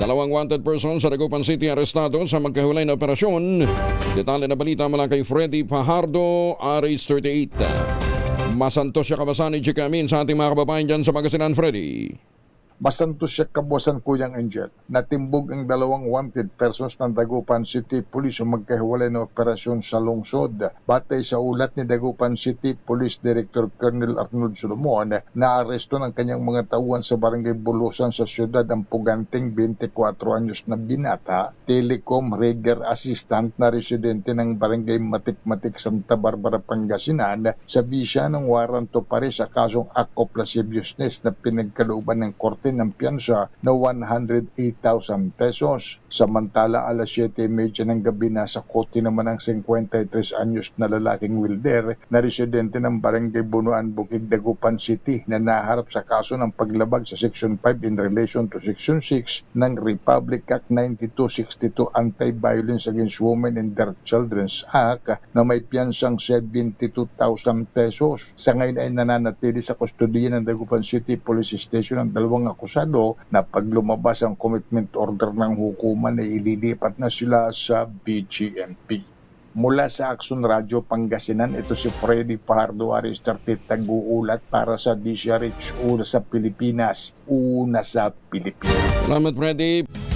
Dalawang wanted person sa Dagupan City arestado sa magkahiwalay na operasyon. Detalye na balita mula kay Freddy Fajardo, Aris 38. Masantos siya kabasan ni Jikamin sa ating mga kababayan dyan sa Pangasinan, Freddy. Masantos siya kabuasan Kuyang Angel. Natimbog ang dalawang wanted persons ng Dagupan City Police o magkahiwalay na operasyon sa lungsod. Batay sa ulat ni Dagupan City Police Director Colonel Arnold Solomon, naaresto ng kanyang mga tauhan sa Barangay Bulusan sa siyudad ang puganting 24 anyos na binata, telecom rigger assistant na residente ng Barangay Matik-Matik, Santa Barbara, Pangasinan, sa bisya ng waranto pare sa kasong act of lasciviousness na pinagkalooban ng korte ng piyansa na 108,000 pesos. Samantala, alas 7:30 ng gabi nasa kote naman ang 53 anyos na lalaking welder na residente ng Barangay Bunuan, Bukid, Dagupan City na naharap sa kaso ng paglabag sa Section 5 in relation to Section 6 ng Republic Act 9262 Anti-Violence Against Women and Their Children's Act na may piyansang 72,000 pesos. Sa ngayon ay nananatili sa kustodiya ng Dagupan City Police Station ang dalawang akusado na pag lumabas ang commitment order ng hukuman ay ililipat na sila sa BGMP. Mula sa Action Radio Pangasinan, ito si Freddy Fajardo, Aris 38, tag-uulat para sa DCRH, una sa Pilipinas, una sa Pilipinas. Salamat, Freddy.